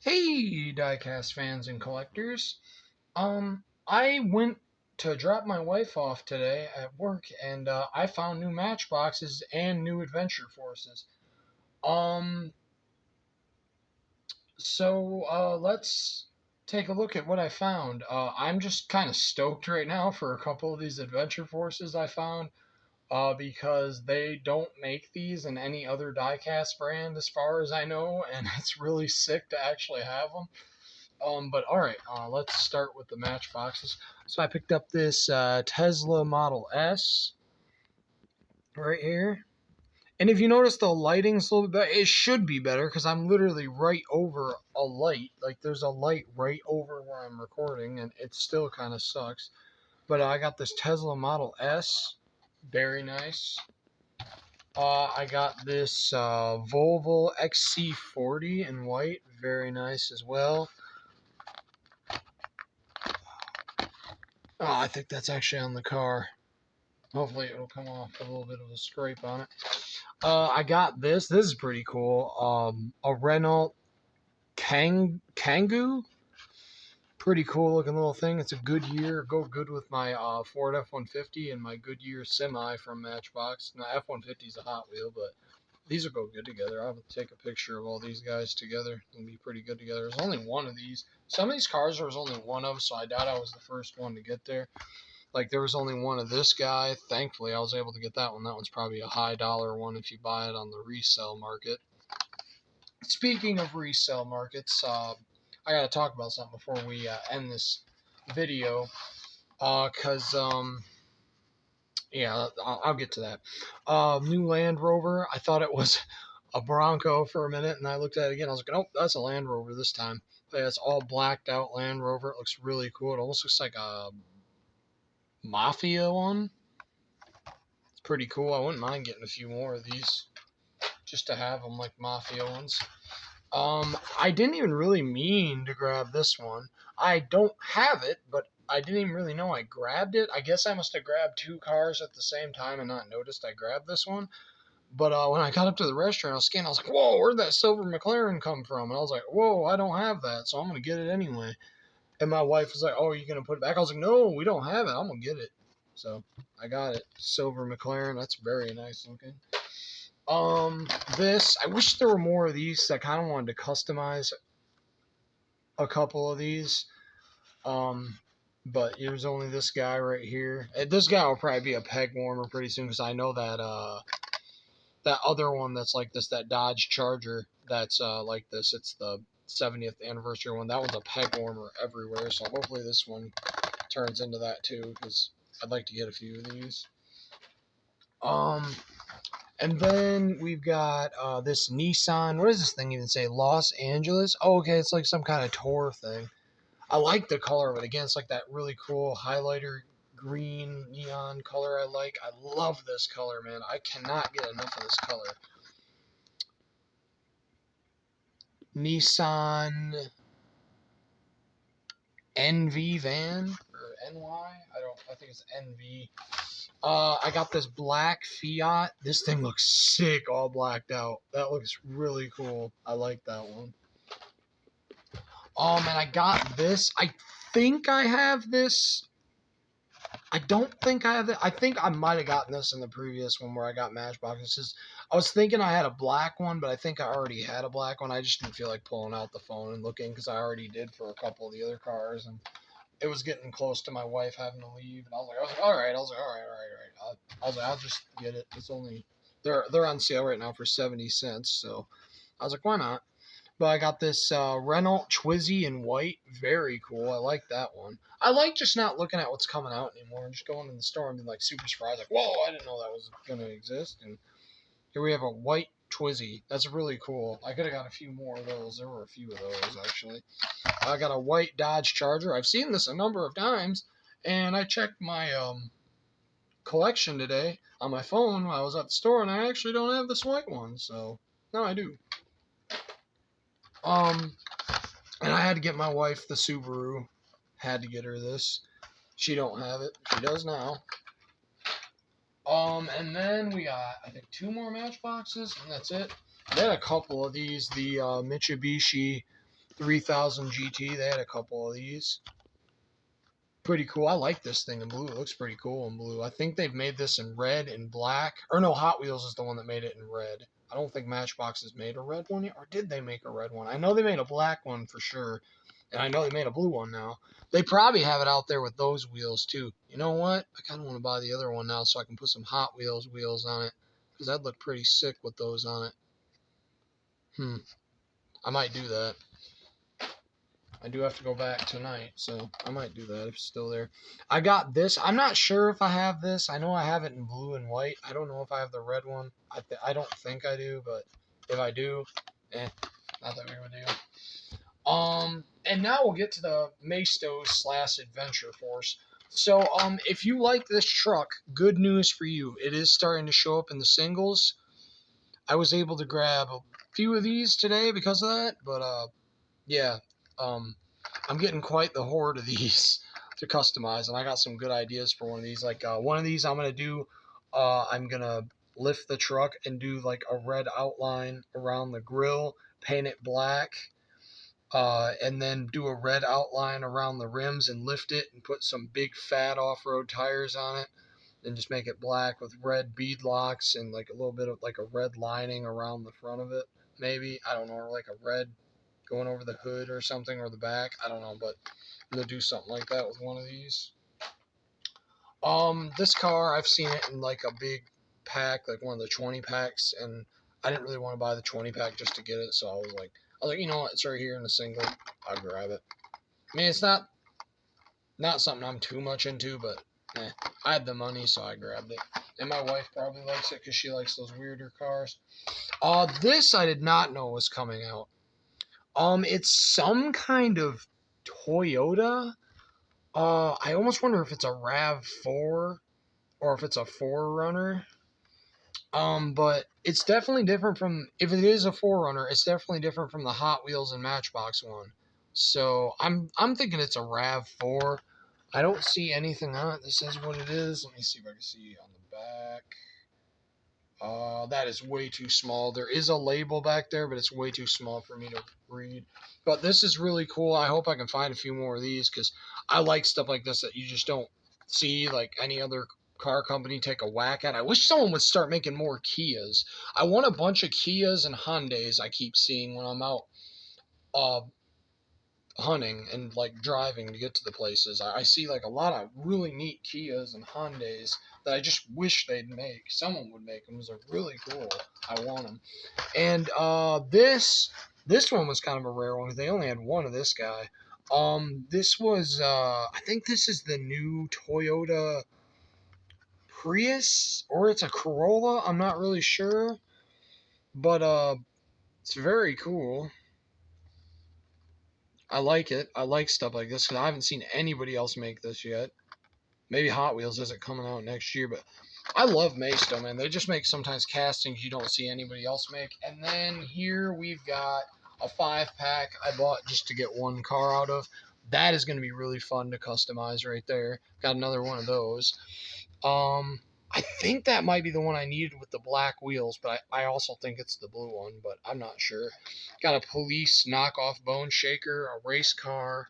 Hey, diecast fans and collectors. I went to drop my wife off today at work, and I found new matchboxes and new adventure forces. Um, let's take a look at what I found. I'm just kind of stoked right now for a couple of these adventure forces I found. Because they don't make these in any other diecast brand, as far as I know, and it's really sick to actually have them. But all right, let's start with the matchboxes. So I picked up this Tesla Model S right here. And if you notice the lighting's a little bit better, it should be better because I'm literally right over a light. Like there's a light right over where I'm recording, and it still kind of sucks. But I got this Tesla Model S, very nice. I got this Volvo XC40 in white, very nice as well. Oh, I think that's actually on the car. Hopefully it'll come off with a little bit of a scrape on it. I got this. This is pretty cool. A Renault Kangoo. Pretty cool looking little thing. It's a Goodyear. Go good with my Ford F-150 and my Goodyear Semi from Matchbox. Now F-150 is a Hot Wheel, but these will go good together. I'll take a picture of all these guys together. They'll be pretty good together. There's only one of these. Some of these cars there was only one of, so I doubt I was the first one to get there. Like there was only one of this guy. Thankfully, I was able to get that one. That one's probably a high dollar one if you buy it on the resale market. Speaking of resale markets, I got to talk about something before we end this video. Yeah, I'll get to that. New Land Rover. I thought it was a Bronco for a minute, and I looked at it again. I was like, oh, that's a Land Rover this time. But it's all blacked out Land Rover. It looks really cool. It almost looks like a Mafia one. It's pretty cool. I wouldn't mind getting a few more of these just to have them like Mafia ones. I didn't even really mean to grab this one. I don't have it, but I didn't even really know I grabbed it. I guess I must have grabbed two cars at the same time and not noticed I grabbed this one. But when I got up to the restaurant, I was scanning. I was like, whoa, where'd that silver McLaren come from? And I was like, whoa, I don't have that, so I'm going to get it anyway. And my wife was like, oh, are you going to put it back? I was like, no, we don't have it. I'm going to get it. So I got it. Silver McLaren. That's very nice looking. This, I wish there were more of these. I kind of wanted to customize a couple of these. But there's only this guy right here. This guy will probably be a peg warmer pretty soon because I know that that other one that's like this, that Dodge Charger that's like this. It's the 70th anniversary one. That one's a peg warmer everywhere. So hopefully this one turns into that too because I'd like to get a few of these. And then we've got this Nissan. What does this thing even say? Los Angeles? Oh, okay. It's like some kind of tour thing. I like the color of it. Again, it's like that really cool highlighter green neon color I like. I love this color, man. I cannot get enough of this color. Nissan NV van or NY? I think it's NV. I got this black Fiat. This thing looks sick, all blacked out. That looks really cool. I like that one. And I got this. I think I have this. I don't think I have it. I think I might have gotten this in the previous one where I got Matchboxes. I was thinking I had a black one, but I think I already had a black one. I just didn't feel like pulling out the phone and looking because I already did for a couple of the other cars, and it was getting close to my wife having to leave, and I was like, all right. I was like, I'll just get it. It's only they're on sale right now for 70 cents, so I was like, why not? But I got this Renault Twizy in white. Very cool. I like that one. I like just not looking at what's coming out anymore and just going in the store and being like super surprised. Like, whoa, I didn't know that was going to exist. And here we have a white Twizy. That's really cool. I could have got a few more of those. There were a few of those, actually. I got a white Dodge Charger. I've seen this a number of times. And I checked my collection today on my phone while I was at the store, and I actually don't have this white one. So now I do. And I had to get my wife the Subaru. Had to get her this. She don't have it. She does now. And then we got, I think, two more Matchboxes, and that's it. Then a couple of these, the Mitsubishi 3000 GT. They had a couple of these. Pretty cool. I like this thing in blue. It looks pretty cool in blue. I think they've made this in red and black. Or no, Hot Wheels is the one that made it in red. I don't think Matchboxes made a red one yet. Or did they make a red one? I know they made a black one for sure. And I know they made a blue one now. They probably have it out there with those wheels too. You know what? I kind of want to buy the other one now so I can put some Hot Wheels wheels on it. Because that'd look pretty sick with those on it. I might do that. I do have to go back tonight, so I might do that if it's still there. I got this. I'm not sure if I have this. I know I have it in blue and white. I don't know if I have the red one. I don't think I do, but if I do, not that big of a deal. And now we'll get to the Maestos / Adventure Force. So, if you like this truck, good news for you. It is starting to show up in the singles. I was able to grab a few of these today because of that, but, yeah. I'm getting quite the horde of these to customize, and I got some good ideas for one of these. Like, one of these I'm going to do, I'm going to lift the truck and do, like, a red outline around the grill, paint it black, and then do a red outline around the rims and lift it and put some big fat off-road tires on it, and just make it black with red bead locks and, like, a little bit of, like, a red lining around the front of it, maybe. I don't know, or like a red going over the hood or something, or the back. I don't know, but I'm going to do something like that with one of these. This car, I've seen it in like a big pack, like one of the 20 packs, and I didn't really want to buy the 20 pack just to get it, so I was like, you know what, it's right here in the single. I'll grab it. I mean, it's not something I'm too much into, but I had the money, so I grabbed it. And my wife probably likes it because she likes those weirder cars. This I did not know was coming out. It's some kind of Toyota. I almost wonder if it's a RAV4 or if it's a 4Runner. But it's definitely different from, if it is a 4Runner, it's definitely different from the Hot Wheels and Matchbox one. So I'm thinking it's a RAV4. I don't see anything on it that says what it is. Let me see if I can see on the back. That is way too small. There is a label back there, but it's way too small for me to read. But this is really cool. I hope I can find a few more of these because I like stuff like this that you just don't see like any other car company take a whack at. I wish someone would start making more Kias. I want a bunch of Kias and Hyundais I keep seeing when I'm out hunting and like driving to get to the places. I see like a lot of really neat Kias and Hyundais that I just wish they'd make. Someone would make them. They're really cool. I want them. And this one was kind of a rare one. They only had one of this guy. This was I think this is the new Toyota Prius, or it's a Corolla. I'm not really sure, but it's very cool. I like it. I like stuff like this because I haven't seen anybody else make this yet. Maybe Hot Wheels isn't coming out next year, but I love Maisto, man. They just make sometimes castings you don't see anybody else make. And then here we've got a 5-pack I bought just to get one car out of. That is going to be really fun to customize right there. Got another one of those. I think that might be the one I needed with the black wheels, but I also think it's the blue one, but I'm not sure. Got a police knockoff bone shaker, a race car,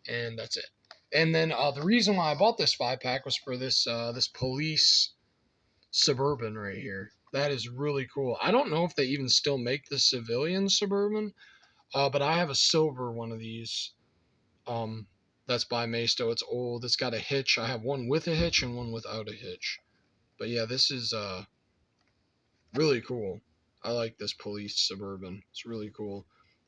and that's it. And then the reason why I bought this 5-pack was for this this police Suburban right here. That is really cool. I don't know if they even still make the civilian Suburban, but I have a silver one of these. That's by Maisto. It's old. It's got a hitch. I have one with a hitch and one without a hitch. But yeah, this is really cool. I like this police Suburban. It's really cool.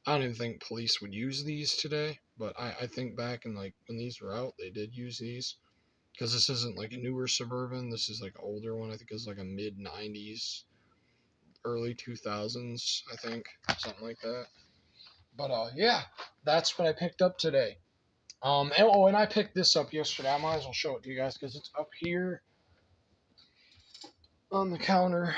I don't even think police would use these today, but I think back in like when these were out, they did use these. Because this isn't like a newer Suburban. This is like an older one. I think it's like a mid-90s, early 2000s, I think. Something like that. But yeah, that's what I picked up today. And I picked this up yesterday. I might as well show it to you guys because it's up here on the counter.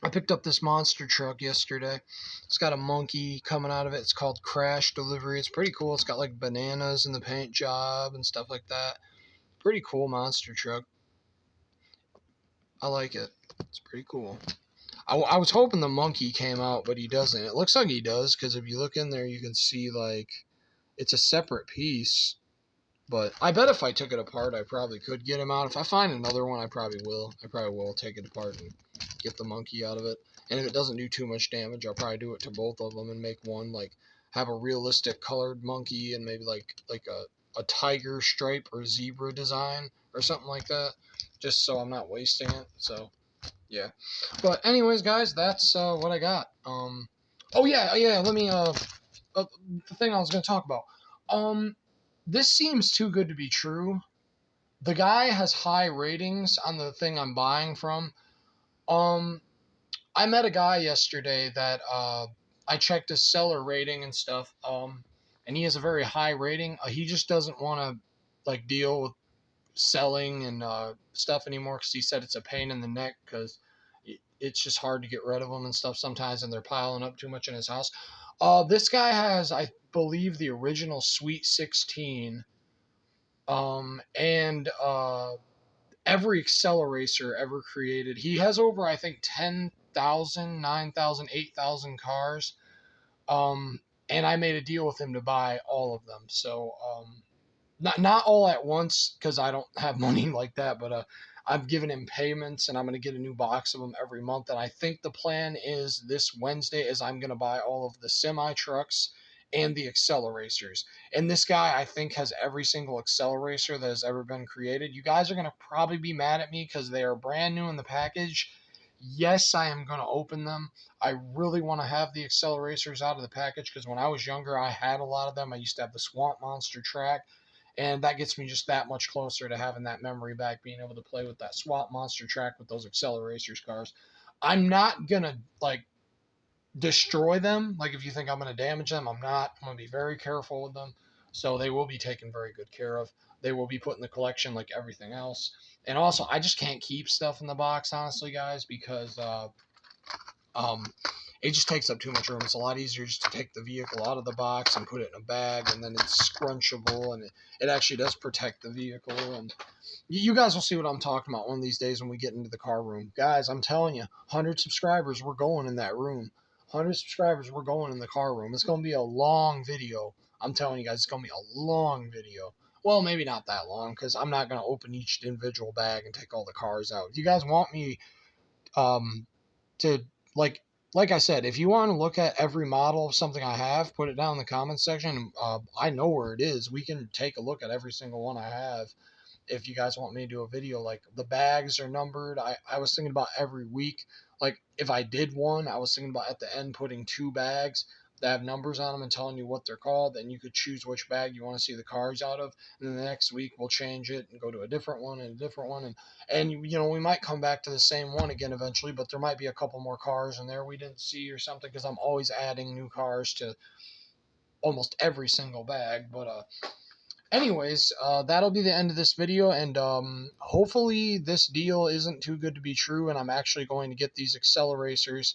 I picked up this monster truck yesterday. It's got a monkey coming out of it. It's called Crash Delivery. It's pretty cool. It's got like bananas in the paint job and stuff like that. Pretty cool monster truck. I like it. It's pretty cool. I was hoping the monkey came out, but he doesn't. It looks like he does, because if you look in there, you can see, like, it's a separate piece. But I bet if I took it apart, I probably could get him out. If I find another one, I probably will. I probably will take it apart and get the monkey out of it. And if it doesn't do too much damage, I'll probably do it to both of them and make one, like, have a realistic colored monkey and maybe like a tiger stripe or zebra design or something like that, just so I'm not wasting it. So yeah. But anyways, guys, that's what I got. Oh yeah. Let me the thing I was gonna talk about. This seems too good to be true. The guy has high ratings on the thing I'm buying from. Um, I met a guy yesterday that I checked his seller rating and stuff. And he has a very high rating. He just doesn't want to like deal with selling and stuff anymore because he said it's a pain in the neck because it's just hard to get rid of them and stuff sometimes, and they're piling up too much in his house. This guy has, I believe, the original Sweet 16, and every accelerator ever created. He has over, I think, 10,000, 9,000, 8,000 cars. And I made a deal with him to buy all of them. So, not all at once because I don't have money like that, but I'm giving him payments and I'm going to get a new box of them every month. And I think the plan is this Wednesday is I'm going to buy all of the semi trucks and the accelerators. And this guy, I think, has every single accelerator that has ever been created. You guys are going to probably be mad at me because they are brand new in the package. Yes, I am going to open them. I really want to have the accelerators out of the package because when I was younger, I had a lot of them. I used to have the Swamp Monster track, and that gets me just that much closer to having that memory back, being able to play with that Swamp Monster track with those accelerators cars. I'm not going to, like, destroy them. Like, if you think I'm going to damage them, I'm not. I'm going to be very careful with them. So they will be taken very good care of. They will be put in the collection like everything else. And also, I just can't keep stuff in the box, honestly, guys, because um, it just takes up too much room. It's a lot easier just to take the vehicle out of the box and put it in a bag, and then it's scrunchable, and it actually does protect the vehicle. And you guys will see what I'm talking about one of these days when we get into the car room. Guys, I'm telling you, 100 subscribers, we're going in that room. 100 subscribers, we're going in the car room. It's going to be a long video. I'm telling you guys, it's going to be a long video. Well, maybe not that long, because I'm not going to open each individual bag and take all the cars out. If you guys want me to, like I said, if you want to look at every model of something I have, put it down in the comments section. I know where it is. We can take a look at every single one I have if you guys want me to do a video. Like, the bags are numbered. I was thinking about every week, like, if I did one, I was thinking about at the end putting 2 bags that have numbers on them and telling you what they're called. Then you could choose which bag you want to see the cars out of, and then the next week we'll change it and go to a different one and a different one, and you know, we might come back to the same one again eventually, but there might be a couple more cars in there we didn't see or something, because I'm always adding new cars to almost every single bag. But anyways, that'll be the end of this video, and hopefully this deal isn't too good to be true, and I'm actually going to get these accelerators.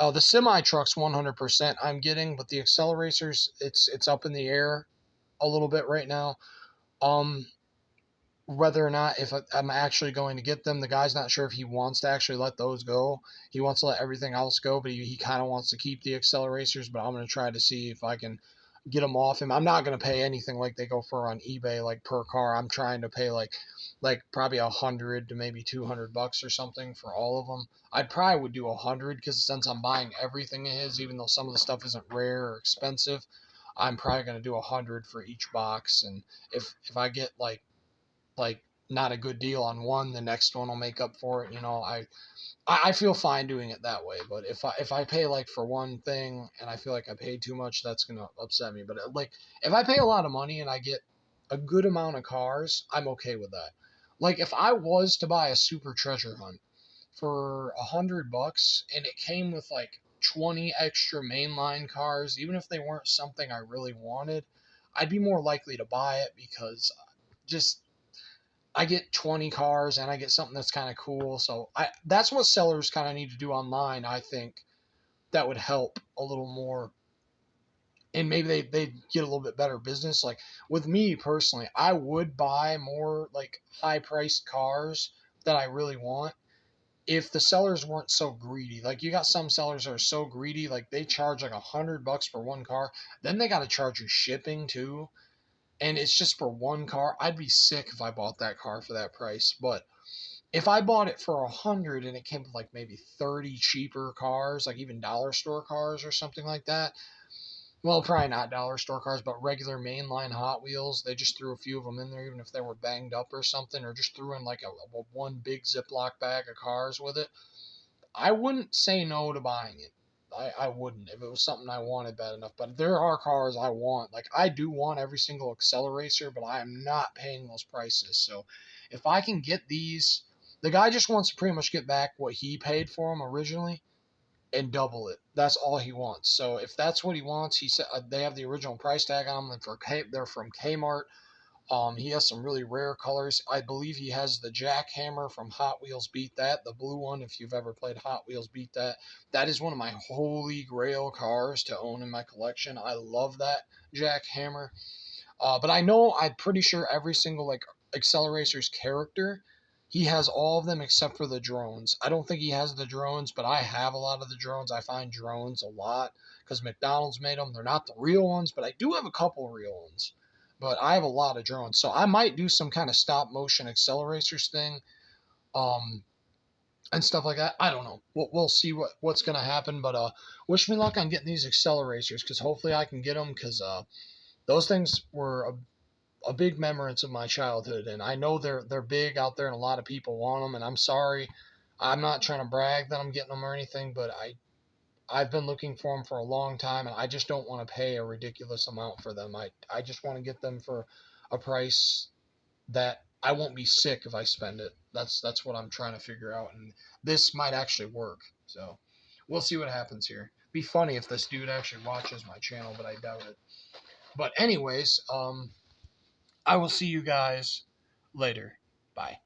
The semi trucks 100% I'm getting, but the accelerators, it's up in the air a little bit right now. Whether or not if I'm actually going to get them, the guy's not sure if he wants to actually let those go. He wants to let everything else go, but he kind of wants to keep the accelerators. But I'm going to try to see if I can get them off him. I'm not going to pay anything like they go for on eBay, like per car. I'm trying to pay like probably $100 to maybe $200 or something for all of them. I'd probably would do 100 because since I'm buying everything of his, even though some of the stuff isn't rare or expensive, I'm probably going to do 100 for each box. And if I get like not a good deal on one, the next one will make up for it. You know, I feel fine doing it that way. But if I pay like for one thing and I feel like I paid too much, that's gonna upset me. But like, if I pay a lot of money and I get a good amount of cars, I'm okay with that. Like, if I was to buy a super treasure hunt for $100 and it came with like 20 extra mainline cars, even if they weren't something I really wanted, I'd be more likely to buy it because just I get 20 cars and I get something that's kind of cool. So that's what sellers kind of need to do online. I think that would help a little more. And maybe they get a little bit better business. Like, with me personally, I would buy more like high priced cars that I really want if the sellers weren't so greedy. Like, you got some sellers that are so greedy, like they charge like $100 for one car, then they got to charge you shipping too, and it's just for one car. I'd be sick if I bought that car for that price. But if I bought it for 100 and it came with like maybe 30 cheaper cars, like even dollar store cars or something like that, well, probably not dollar store cars, but regular mainline Hot Wheels. They just threw a few of them in there, even if they were banged up or something, or just threw in like a one big Ziploc bag of cars with it. I wouldn't say no to buying it. I wouldn't if it was something I wanted bad enough. But there are cars I want. Like, I do want every single Accelerator, but I am not paying those prices. So if I can get these, the guy just wants to pretty much get back what he paid for them originally and double it. That's all he wants. So if that's what he wants, he said they have the original price tag on them. They're from Kmart. He has some really rare colors. I believe he has the jackhammer from Hot Wheels Beat That, the blue one. If you've ever played Hot Wheels Beat That, that is one of my holy grail cars to own in my collection. I love that jackhammer. But I'm pretty sure every single like Accelerator's character, he has all of them except for the drones. I don't think he has the drones, but I have a lot of the drones. I find drones a lot because McDonald's made them. They're not the real ones, but I do have a couple real ones. But I have a lot of drones, so I might do some kind of stop motion accelerators thing, um, and stuff like that. I don't know. We'll see what's gonna happen. But wish me luck on getting these accelerators because hopefully I can get them because those things were a big remembrance of my childhood, and I know they're big out there, and a lot of people want them. And I'm sorry, I'm not trying to brag that I'm getting them or anything, but I've been looking for them for a long time, and I just don't want to pay a ridiculous amount for them. I just want to get them for a price that I won't be sick if I spend it. That's what I'm trying to figure out, and this might actually work. So we'll see what happens here. Be funny if this dude actually watches my channel, but I doubt it. But anyways, I will see you guys later. Bye.